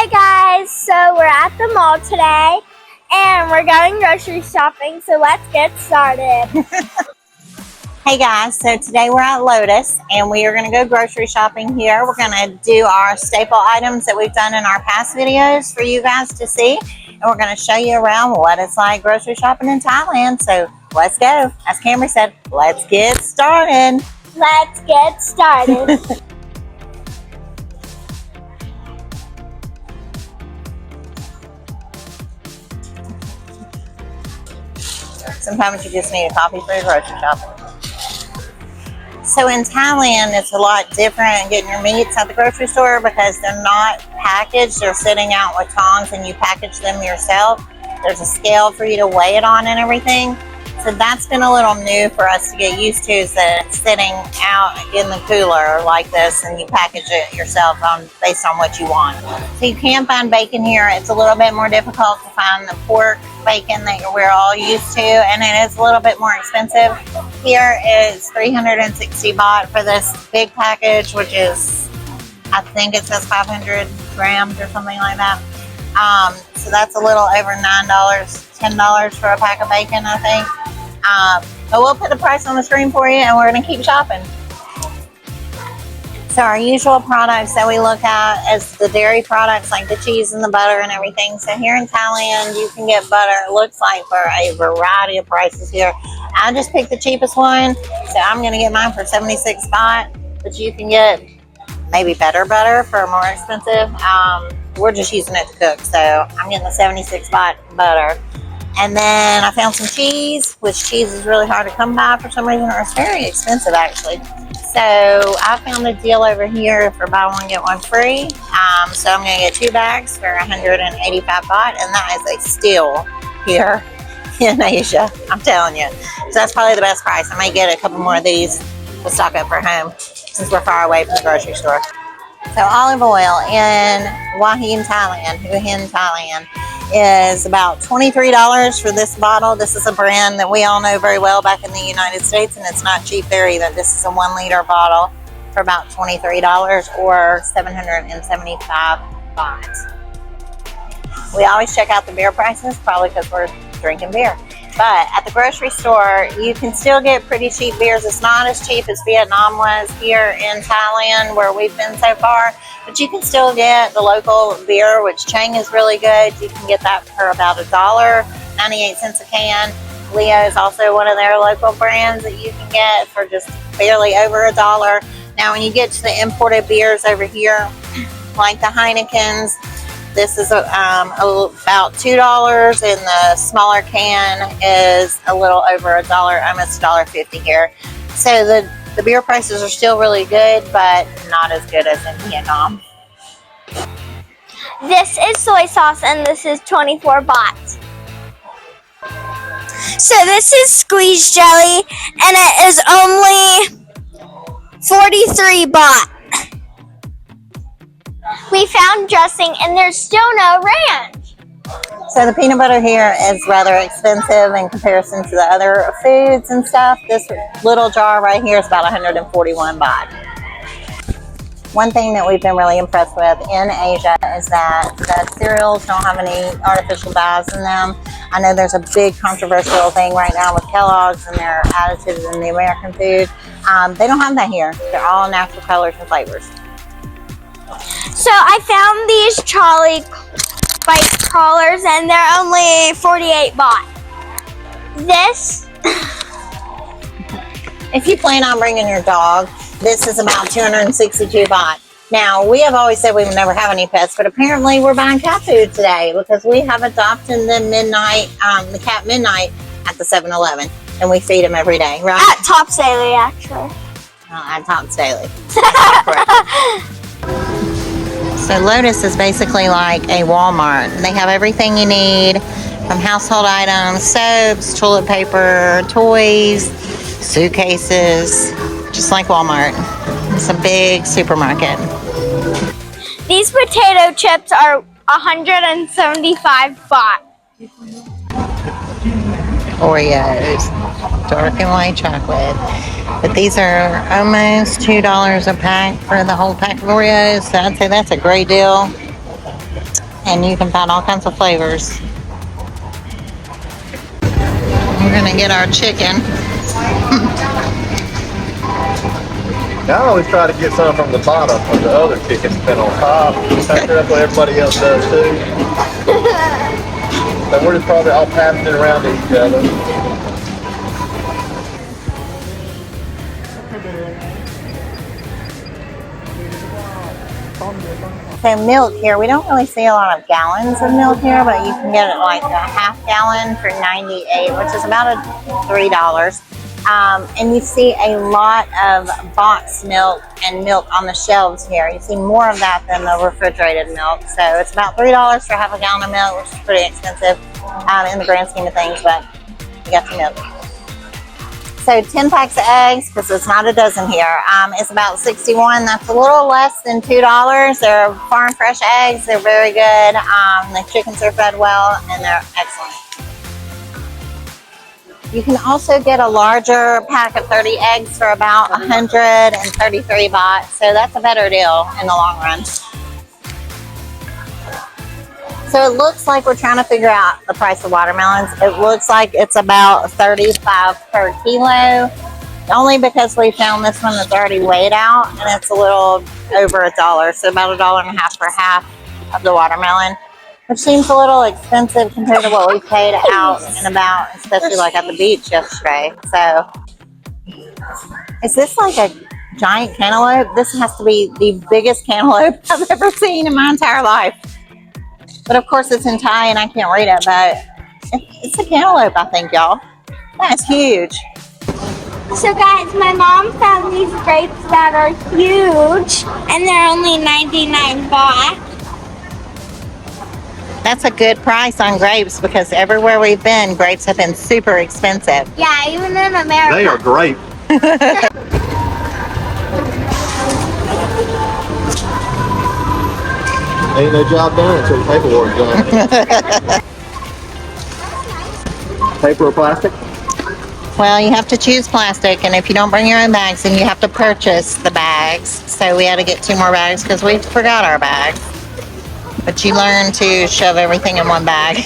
Hey guys, so we're at the mall today and we're going grocery shopping, so let's get started. Hey guys, so today we're at Lotus and we are going to go grocery shopping here. We're going to do our staple items that we've done in our past videos for you guys to see, and we're going to show you around what it's like grocery shopping in Thailand. So let's go. As Cameron said, let's get started. Let's get started. Sometimes you just need a coffee for your grocery shopping. So in Thailand, it's a lot different getting your meats at the grocery store because they're not packaged. They're sitting out with tongs and you package them yourself. There's a scale for you to weigh it on and everything. So that's been a little new for us to get used to, is that it's sitting out in the cooler like this and you package it yourself based on what you want. So you can find bacon here. It's a little bit more difficult to find the pork bacon that we're all used to, and it is a little bit more expensive. Here is 360 baht for this big package, which is, I think it says 500 grams or something like that. So that's a little over $9, $10 for a pack of bacon, I think. But we'll put the price on the screen for you and we're going to keep shopping. So our usual products that we look at is the dairy products like the cheese and the butter and everything. So here in Thailand, you can get butter, it looks like, for a variety of prices here. I just picked the cheapest one, so I'm going to get mine for 76 baht. But you can get maybe better butter for more expensive. We're just using it to cook, so I'm getting the 76 baht butter. And then I found some cheese, which cheese is really hard to come by for some reason, or it's very expensive actually. So I found a deal over here for buy one get one free. So I'm going to get 2 bags for 185 baht, and that is a steal here in Asia, I'm telling you. So that's probably the best price. I might get a couple more of these to stock up for home since we're far away from the grocery store. So olive oil in Hue Hin, Thailand, is about $23 for this bottle. This is a brand that we all know very well back in the United States, and it's not cheap there either. This is a 1 liter bottle for about $23 or 775 baht. We always check out the beer prices, probably because we're drinking beer. But at the grocery store, you can still get pretty cheap beers. It's not as cheap as Vietnam was here in Thailand, where we've been so far. But you can still get the local beer, which Chang is really good. You can get that for about $1.98 a can. Leo is also one of their local brands that you can get for just barely over $1. Now, when you get to the imported beers over here, like the Heineken's, this is about $2, and the smaller can is a little over $1, almost $1.50 here. So the beer prices are still really good, but not as good as in Vietnam. This is soy sauce and this is 24 baht. So this is squeezed jelly and it is only 43 baht. We found dressing and there's still no ranch. So the peanut butter here is rather expensive in comparison to the other foods and stuff. This little jar right here is about 141 baht. One thing that we've been really impressed with in Asia is that the cereals don't have any artificial dyes in them. I know there's a big controversial thing right now with Kellogg's and their additives in the American food. They don't have that here. They're all natural colors and flavors. So I found these Charlie bite crawlers and they're only 48 baht. This, if you plan on bringing your dog, this is about 262 baht. Now, we have always said we would never have any pets, but apparently we're buying cat food today because we have adopted the cat Midnight at the 7-Eleven, and we feed him every day, right? at Tops Daily, actually. At Tops Daily. So Lotus is basically like a Walmart. They have everything you need, from household items, soaps, toilet paper, toys, suitcases, just like Walmart. It's a big supermarket. These potato chips are 175 baht. Oreos, dark and white chocolate. But these are almost $2 a pack for the whole pack of Oreos. So I'd say that's a great deal. And you can find all kinds of flavors. We're gonna get our chicken. I always try to get some from the bottom of the other chickens been on top. That's what everybody else does too. So we're just probably all passing it around to each other. So milk here, we don't really see a lot of gallons of milk here, but you can get it like a half gallon for 98, which is about $3. And you see a lot of boxed milk and milk on the shelves here. You see more of that than the refrigerated milk. So it's about $3 for half a gallon of milk, which is pretty expensive in the grand scheme of things, but you got the milk. So 10 packs of eggs, because it's not a dozen here, is about $61. That's a little less than $2. They're farm fresh eggs. They're very good. The chickens are fed well, and they're excellent. You can also get a larger pack of 30 eggs for about 133 baht. So that's a better deal in the long run. So it looks like we're trying to figure out the price of watermelons. It looks like it's about 35 per kilo, only because we found this one that's already weighed out, and it's a little over $1, so about $1.50 for half of the watermelon, which seems a little expensive compared to what we paid out and about, especially like at the beach yesterday. So is this like a giant cantaloupe? This has to be the biggest cantaloupe I've ever seen in my entire life. But of course it's in Thai and I can't read it, but it's a cantaloupe, I think, y'all. That's huge. So guys, my mom found these grapes that are huge, and they're only 99 baht. That's a good price on grapes, because everywhere we've been, grapes have been super expensive. Yeah, even in America. They are great. Ain't no job done until the paperwork done. Paper or plastic? Well, you have to choose plastic, and if you don't bring your own bags, then you have to purchase the bags. So we had to get 2 more bags because we forgot our bags. But you learn to shove everything in one bag.